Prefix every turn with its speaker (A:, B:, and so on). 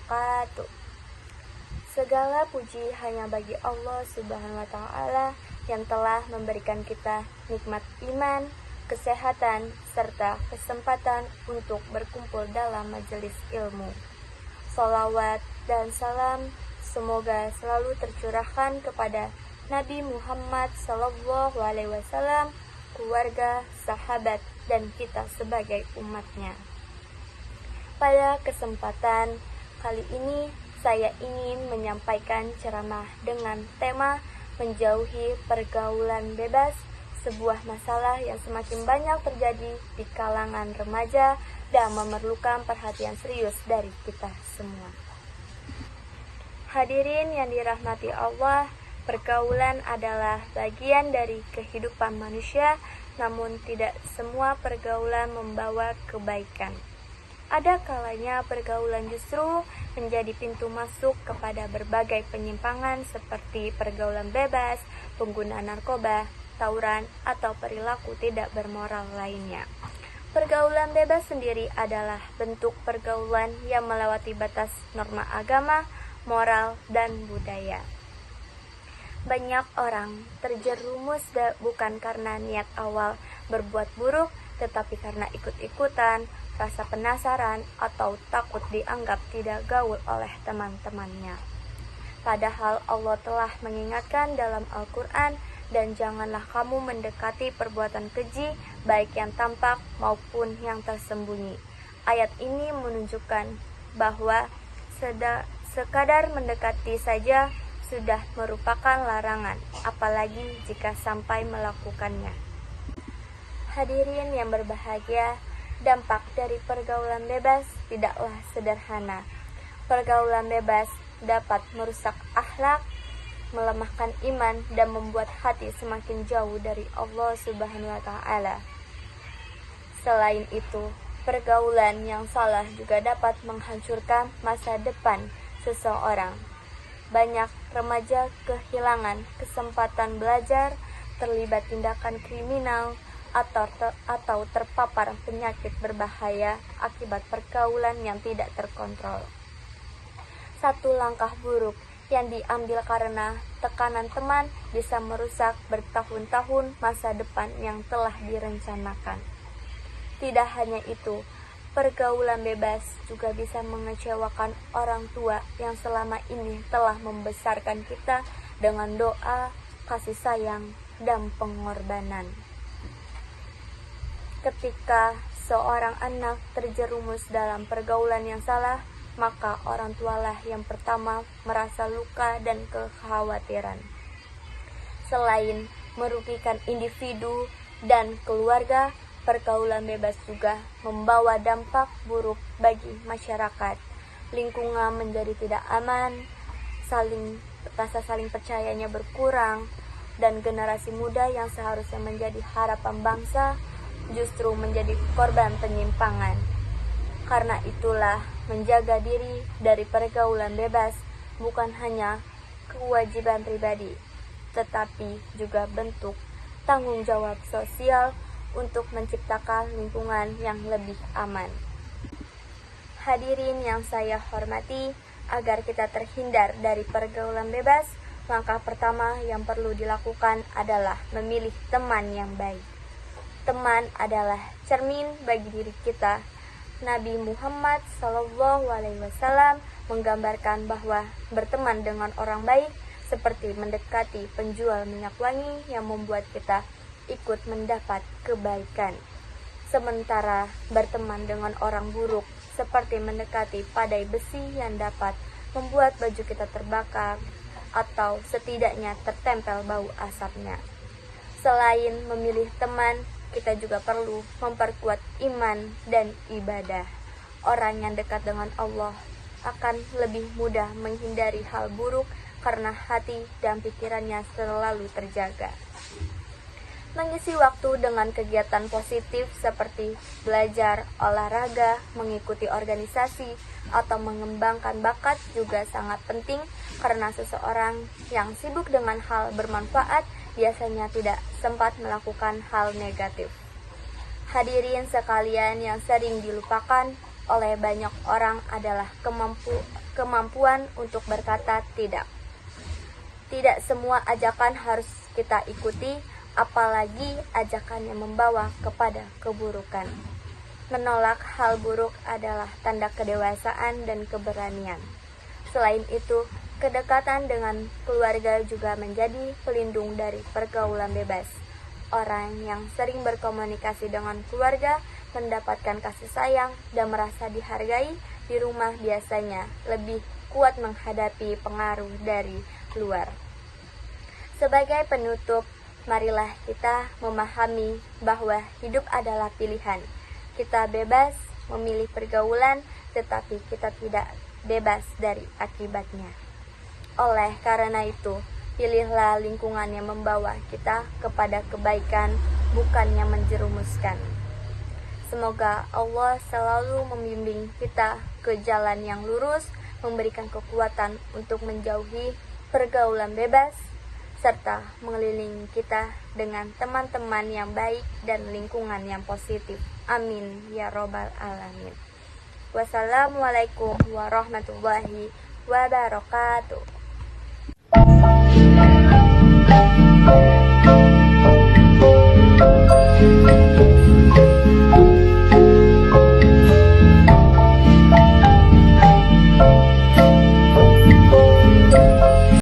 A: wabarakatuh. Segala puji hanya bagi Allah Subhanahu wa Ta'ala yang telah memberikan kita nikmat iman, kesehatan, serta kesempatan untuk berkumpul dalam majelis ilmu. Salawat dan salam semoga selalu tercurahkan kepada Nabi Muhammad SAW, keluarga, sahabat, dan kita sebagai umatnya. Pada kesempatan kali ini, saya ingin menyampaikan ceramah dengan tema menjauhi pergaulan bebas, sebuah masalah yang semakin banyak terjadi di kalangan remaja dan memerlukan perhatian serius dari kita semua. Hadirin yang dirahmati Allah, pergaulan adalah bagian dari kehidupan manusia, namun tidak semua pergaulan membawa kebaikan. Ada kalanya pergaulan justru menjadi pintu masuk kepada berbagai penyimpangan seperti pergaulan bebas, penggunaan narkoba, tawuran, atau perilaku tidak bermoral lainnya. Pergaulan bebas sendiri adalah bentuk pergaulan yang melewati batas norma agama, moral, dan budaya. Banyak orang terjerumus bukan karena niat awal berbuat buruk, tetapi karena ikut-ikutan, rasa penasaran, atau takut dianggap tidak gaul oleh teman-temannya. Padahal Allah telah mengingatkan dalam Al-Quran, dan janganlah kamu mendekati perbuatan keji, baik yang tampak maupun yang tersembunyi. Ayat ini menunjukkan bahwa sekadar mendekati saja sudah merupakan larangan, apalagi jika sampai melakukannya. Hadirin yang berbahagia, dampak dari pergaulan bebas tidaklah sederhana. Pergaulan bebas dapat merusak akhlak, melemahkan iman, dan membuat hati semakin jauh dari Allah Subhanahu wa Ta'ala. Selain itu, pergaulan yang salah juga dapat menghancurkan masa depan seseorang. Banyak remaja kehilangan kesempatan belajar, terlibat tindakan kriminal, atau terpapar penyakit berbahaya akibat pergaulan yang tidak terkontrol. Satu langkah buruk yang diambil karena tekanan teman bisa merusak bertahun-tahun masa depan yang telah direncanakan. Tidak hanya itu, pergaulan bebas juga bisa mengecewakan orang tua yang selama ini telah membesarkan kita dengan doa, kasih sayang, dan pengorbanan. Ketika seorang anak terjerumus dalam pergaulan yang salah, maka orang tualah yang pertama merasa luka dan kekhawatiran. Selain merugikan individu dan keluarga, pergaulan bebas juga membawa dampak buruk bagi masyarakat. Lingkungan menjadi tidak aman, rasa saling percayanya berkurang, dan generasi muda yang seharusnya menjadi harapan bangsa justru menjadi korban penyimpangan. Karena itulah, menjaga diri dari pergaulan bebas bukan hanya kewajiban pribadi, tetapi juga bentuk tanggung jawab sosial untuk menciptakan lingkungan yang lebih aman. Hadirin yang saya hormati, agar kita terhindar dari pergaulan bebas, langkah pertama yang perlu dilakukan adalah memilih teman yang baik. Teman adalah cermin bagi diri kita. Nabi Muhammad SAW menggambarkan bahwa berteman dengan orang baik seperti mendekati penjual minyak wangi yang membuat kita ikut mendapat kebaikan. Sementara berteman dengan orang buruk seperti mendekati padai besi yang dapat membuat baju kita terbakar atau setidaknya tertempel bau asapnya. Selain memilih teman, kita juga perlu memperkuat iman dan ibadah. Orang yang dekat dengan Allah akan lebih mudah menghindari hal buruk karena hati dan pikirannya selalu terjaga. Mengisi waktu dengan kegiatan positif seperti belajar, olahraga, mengikuti organisasi, atau mengembangkan bakat juga sangat penting karena seseorang yang sibuk dengan hal bermanfaat biasanya tidak sempat melakukan hal negatif. Hadirin sekalian, yang sering dilupakan oleh banyak orang adalah kemampuan untuk berkata tidak. Tidak semua ajakan harus kita ikuti, apalagi ajakan yang membawa kepada keburukan. Menolak hal buruk adalah tanda kedewasaan dan keberanian. Selain itu, kedekatan dengan keluarga juga menjadi pelindung dari pergaulan bebas. Orang yang sering berkomunikasi dengan keluarga mendapatkan kasih sayang dan merasa dihargai di rumah biasanya lebih kuat menghadapi pengaruh dari luar. Sebagai penutup, marilah kita memahami bahwa hidup adalah pilihan. Kita bebas memilih pergaulan, tetapi kita tidak bebas dari akibatnya. Oleh karena itu, pilihlah lingkungan yang membawa kita kepada kebaikan, bukan yang menjerumuskan. Semoga Allah selalu membimbing kita ke jalan yang lurus, memberikan kekuatan untuk menjauhi pergaulan bebas, serta mengelilingi kita dengan teman-teman yang baik dan lingkungan yang positif. Amin ya robbal alamin. Wassalamualaikum warahmatullahi wabarakatuh.